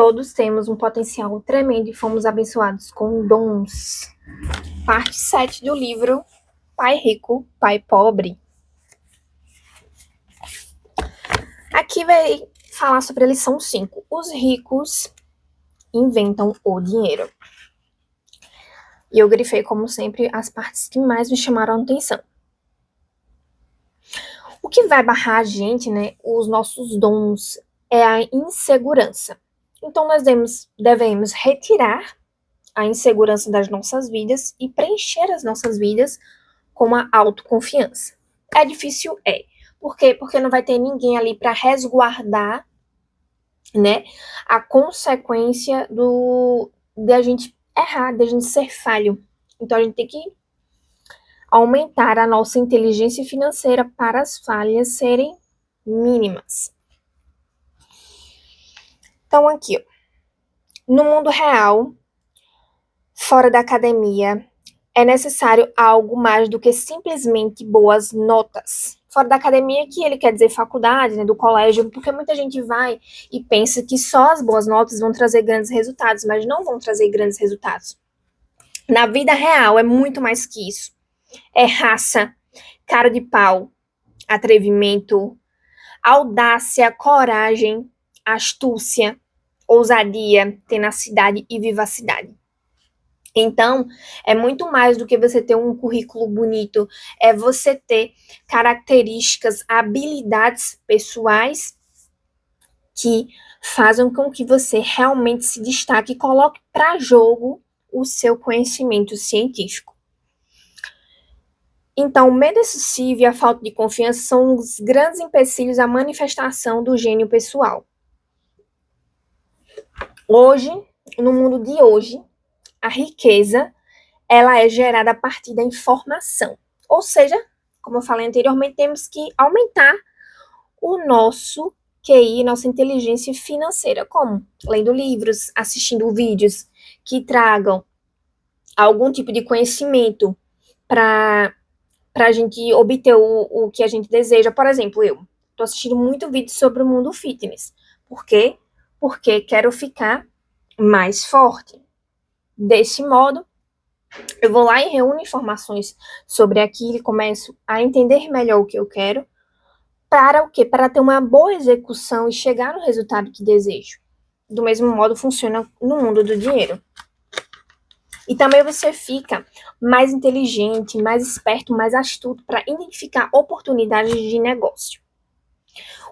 Todos temos um potencial tremendo e fomos abençoados com dons. Parte 7 do livro Pai Rico, Pai Pobre. Aqui vai falar sobre a lição 5. Os ricos inventam o dinheiro. E eu grifei, como sempre, as partes que mais me chamaram a atenção. O que vai barrar a gente, né, os nossos dons, é a insegurança. Então, nós devemos retirar a insegurança das nossas vidas e preencher as nossas vidas com a autoconfiança. É difícil? É. Por quê? Porque não vai ter ninguém ali para resguardar, né, a consequência de a gente errar, de a gente ser falho. Então, a gente tem que aumentar a nossa inteligência financeira para as falhas serem mínimas. Então, aqui, ó, no mundo real, fora da academia, é necessário algo mais do que simplesmente boas notas. Fora da academia, que ele quer dizer faculdade, né, do colégio, porque muita gente vai e pensa que só as boas notas vão trazer grandes resultados, mas não vão trazer grandes resultados. Na vida real, é muito mais que isso. É raça, cara de pau, atrevimento, audácia, coragem, astúcia, ousadia, tenacidade e vivacidade. Então, é muito mais do que você ter um currículo bonito, é você ter características, habilidades pessoais que fazem com que você realmente se destaque e coloque para jogo o seu conhecimento científico. Então, o medo excessivo e a falta de confiança são os grandes empecilhos à manifestação do gênio pessoal. Hoje, no mundo de hoje, a riqueza, ela é gerada a partir da informação. Ou seja, como eu falei anteriormente, temos que aumentar o nosso QI, nossa inteligência financeira. Como? Lendo livros, assistindo vídeos que tragam algum tipo de conhecimento para a gente obter o que a gente deseja. Por exemplo, eu estou assistindo muito vídeo sobre o mundo fitness. Por quê? Porque quero ficar mais forte. Desse modo, eu vou lá e reúno informações sobre aquilo e começo a entender melhor o que eu quero. Para o quê? Para ter uma boa execução e chegar no resultado que desejo. Do mesmo modo, funciona no mundo do dinheiro. E também você fica mais inteligente, mais esperto, mais astuto para identificar oportunidades de negócio.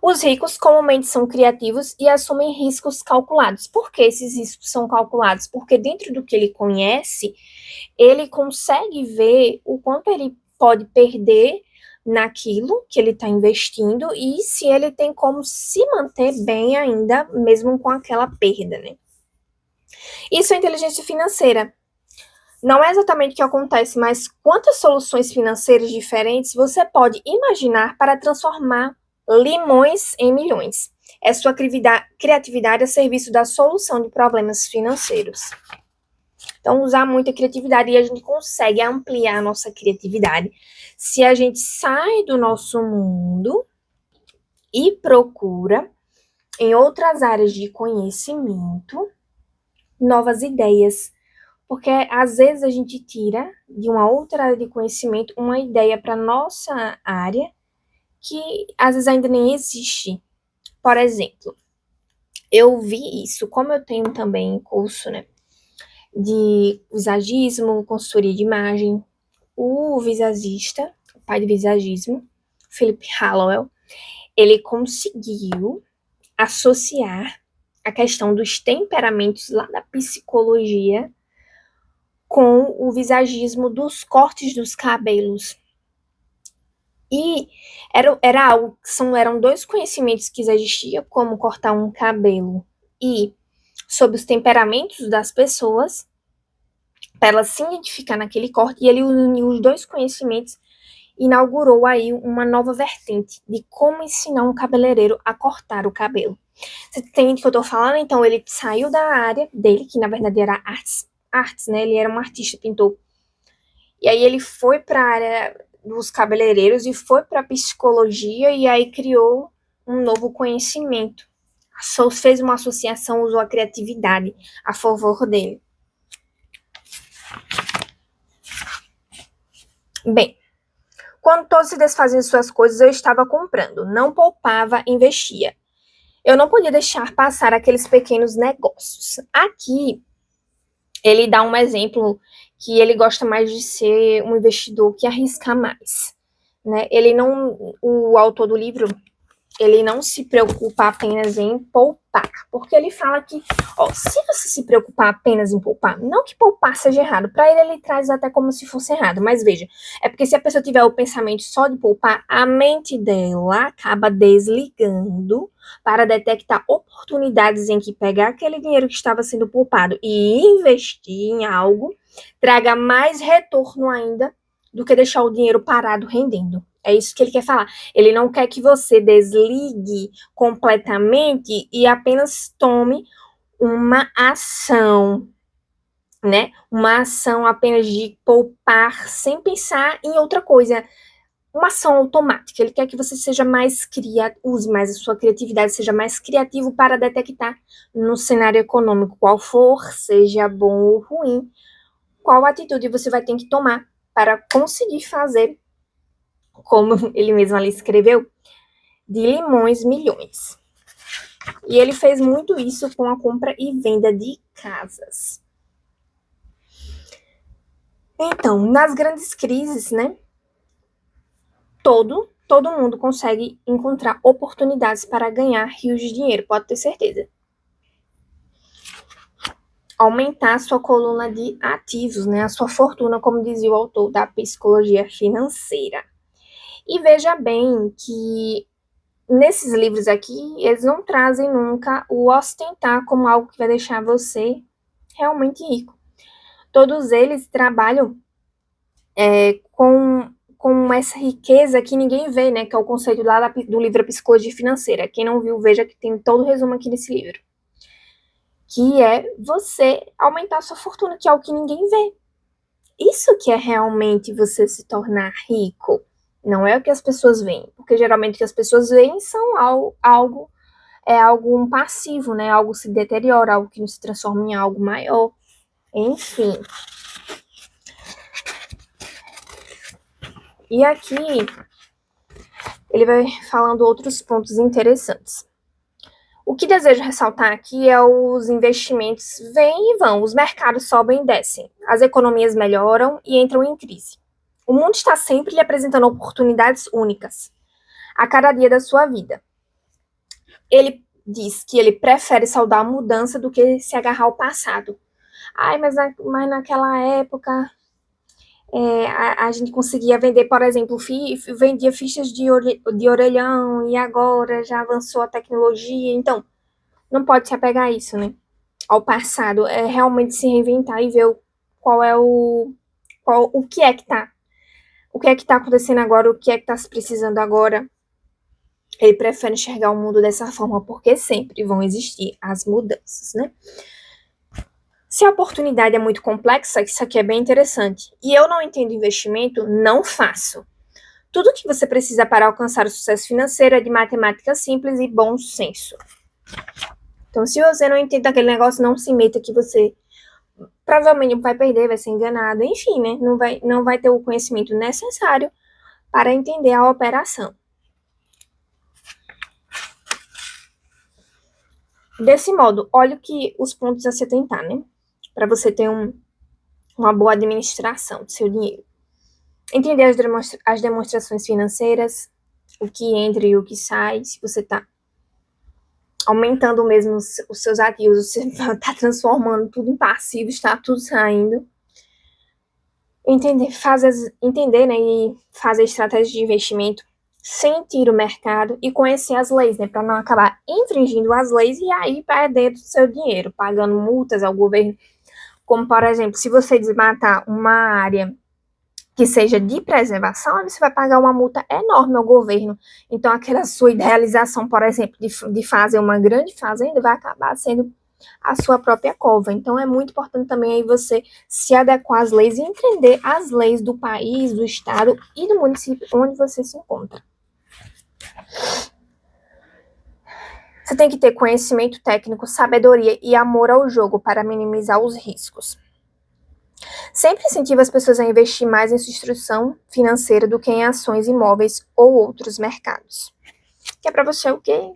Os ricos comumente são criativos e assumem riscos calculados. Por que esses riscos são calculados? Porque dentro do que ele conhece, ele consegue ver o quanto ele pode perder naquilo que ele está investindo e se ele tem como se manter bem ainda, mesmo com aquela perda, né? Isso é inteligência financeira. Não é exatamente o que acontece, mas quantas soluções financeiras diferentes você pode imaginar para transformar limões em milhões? É sua criatividade a serviço da solução de problemas financeiros. Então, usar muita criatividade e a gente consegue ampliar a nossa criatividade se a gente sai do nosso mundo e procura em outras áreas de conhecimento novas ideias. Porque às vezes a gente tira de uma outra área de conhecimento uma ideia para nossa área que às vezes ainda nem existe. Por exemplo, eu vi isso, como eu tenho também curso, né, de visagismo, consultoria de imagem, o visagista, o pai do visagismo, Philip Hallowell, ele conseguiu associar a questão dos temperamentos lá da psicologia com o visagismo dos cortes dos cabelos. E era algo, eram dois conhecimentos que existiam, como cortar um cabelo e sobre os temperamentos das pessoas, para ela se identificar naquele corte, e ele uniu os dois conhecimentos e inaugurou aí uma nova vertente de como ensinar um cabeleireiro a cortar o cabelo. Você entende o que eu tô falando? Então, ele saiu da área dele, que na verdade era artes, né? Ele era um artista, pintor. E aí ele foi para a área dos cabeleireiros e foi para psicologia e aí criou um novo conhecimento fez uma associação, usou a criatividade a favor dele. Bem, quando todos se desfaziam de suas coisas, eu estava comprando. Não poupava, investia. Eu não podia deixar passar aqueles pequenos negócios. Aqui, ele dá um exemplo que ele gosta mais de ser um investidor que arrisca mais, né? Ele não, o autor do livro, ele não se preocupa apenas em poupar, porque ele fala que, ó, se você se preocupar apenas em poupar, não que poupar seja errado, para ele traz até como se fosse errado, mas veja, é porque se a pessoa tiver o pensamento só de poupar, a mente dela acaba desligando para detectar oportunidades em que pegar aquele dinheiro que estava sendo poupado e investir em algo traga mais retorno ainda do que deixar o dinheiro parado rendendo. É isso que ele quer falar. Ele não quer que você desligue completamente e apenas tome uma ação, né? Uma ação apenas de poupar sem pensar em outra coisa. Uma ação automática. Ele quer que você seja mais use mais a sua criatividade, seja mais criativo para detectar no cenário econômico qual for, seja bom ou ruim, qual atitude você vai ter que tomar para conseguir fazer, como ele mesmo ali escreveu, de limões milhões. E ele fez muito isso com a compra e venda de casas. Então, nas grandes crises, né, todo mundo consegue encontrar oportunidades para ganhar rios de dinheiro, pode ter certeza. Aumentar a sua coluna de ativos, né, a sua fortuna, como dizia o autor da psicologia financeira. E veja bem que nesses livros aqui, eles não trazem nunca o ostentar como algo que vai deixar você realmente rico. Todos eles trabalham com essa riqueza que ninguém vê, né? Que é o conceito lá do livro Psicologia Financeira. Quem não viu, veja que tem todo o resumo aqui nesse livro. Que é você aumentar a sua fortuna, que é o que ninguém vê. Isso que é realmente você se tornar rico. Não é o que as pessoas veem. Porque geralmente o que as pessoas veem são algo passivo, né? Algo se deteriora, algo que não se transforma em algo maior. Enfim. E aqui ele vai falando outros pontos interessantes. O que desejo ressaltar aqui é os investimentos vêm e vão, os mercados sobem e descem, as economias melhoram e entram em crise. O mundo está sempre lhe apresentando oportunidades únicas a cada dia da sua vida. Ele diz que ele prefere saudar a mudança do que se agarrar ao passado. Ai, mas naquela época a gente conseguia vender, por exemplo, vendia fichas de orelhão e agora já avançou a tecnologia. Então, não pode se apegar a isso, né? Ao passado. É realmente se reinventar e ver o que é que tá. O que é que tá acontecendo agora, o que é que tá se precisando agora. Ele prefere enxergar o mundo dessa forma, porque sempre vão existir as mudanças, né? Se a oportunidade é muito complexa, isso aqui é bem interessante, e eu não entendo investimento, não faço. Tudo que você precisa para alcançar o sucesso financeiro é de matemática simples e bom senso. Então, se você não entende aquele negócio, não se meta que você provavelmente vai perder, vai ser enganado, enfim, né? Não vai ter o conhecimento necessário para entender a operação. Desse modo, olha os pontos a se atentar, né? Para você ter uma boa administração do seu dinheiro. Entender as demonstrações financeiras, o que entra e o que sai, se você está aumentando mesmo os seus ativos, você está transformando tudo em passivo, está tudo saindo. Entender, né, e fazer estratégias de investimento, sentir o mercado e conhecer as leis, né, para não acabar infringindo as leis e aí perder o seu dinheiro, pagando multas ao governo. Como, por exemplo, se você desmatar uma área que seja de preservação, você vai pagar uma multa enorme ao governo. Então, aquela sua idealização, por exemplo, de fazer uma grande fazenda, vai acabar sendo a sua própria cova. Então, é muito importante também aí você se adequar às leis e entender as leis do país, do estado e do município onde você se encontra. Você tem que ter conhecimento técnico, sabedoria e amor ao jogo para minimizar os riscos. Sempre incentiva as pessoas a investir mais em sua instrução financeira do que em ações imóveis ou outros mercados. Que é para você o quê?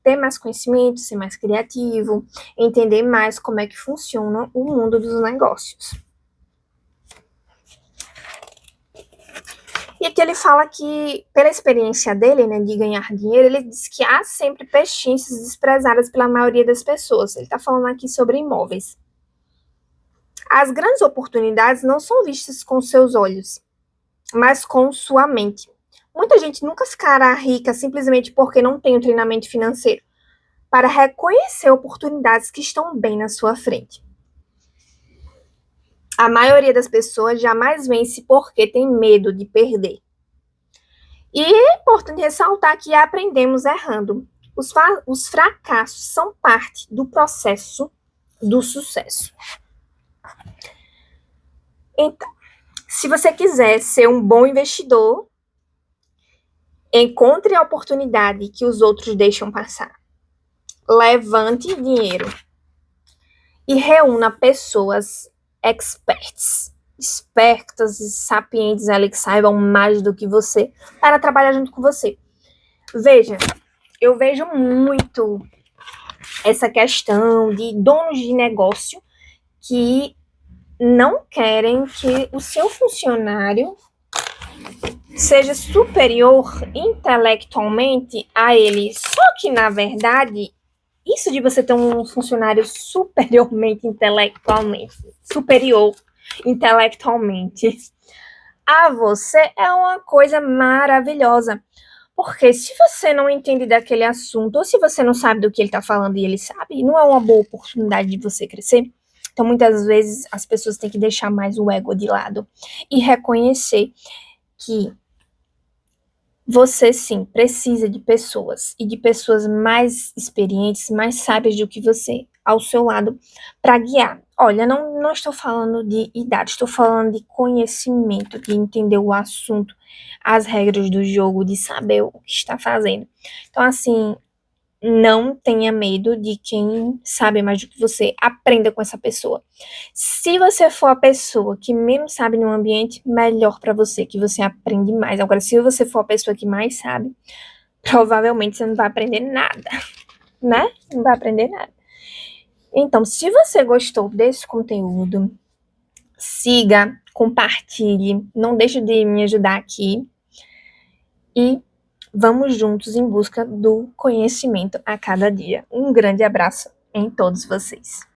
Ter mais conhecimento, ser mais criativo, entender mais como é que funciona o mundo dos negócios. E aqui ele fala que, pela experiência dele, né, de ganhar dinheiro, ele diz que há sempre pechinchas desprezadas pela maioria das pessoas. Ele está falando aqui sobre imóveis. As grandes oportunidades não são vistas com seus olhos, mas com sua mente. Muita gente nunca ficará rica simplesmente porque não tem um treinamento financeiro para reconhecer oportunidades que estão bem na sua frente. A maioria das pessoas jamais vence porque tem medo de perder. E é importante ressaltar que aprendemos errando. Os fracassos são parte do processo do sucesso. Então, se você quiser ser um bom investidor, encontre a oportunidade que os outros deixam passar. Levante dinheiro e reúna pessoas espertas e sapientes ali que saibam mais do que você para trabalhar junto com você. Veja, eu vejo muito essa questão de donos de negócio que não querem que o seu funcionário seja superior intelectualmente a ele. Só que, na verdade, isso de você ter um funcionário superior intelectualmente a você é uma coisa maravilhosa. Porque se você não entende daquele assunto, ou se você não sabe do que ele está falando e ele sabe, não é uma boa oportunidade de você crescer. Então, muitas vezes, as pessoas têm que deixar mais o ego de lado e reconhecer que você, sim, precisa de pessoas e de pessoas mais experientes, mais sábias do que você ao seu lado para guiar. Olha, não estou falando de idade, estou falando de conhecimento, de entender o assunto, as regras do jogo, de saber o que está fazendo. Então, assim, não tenha medo de quem sabe mais do que você. Aprenda com essa pessoa. Se você for a pessoa que menos sabe no ambiente, melhor para você, que você aprende mais. Agora, se você for a pessoa que mais sabe, provavelmente você não vai aprender nada, né? Não vai aprender nada. Então, se você gostou desse conteúdo, siga, compartilhe, não deixe de me ajudar aqui e vamos juntos em busca do conhecimento a cada dia. Um grande abraço em todos vocês.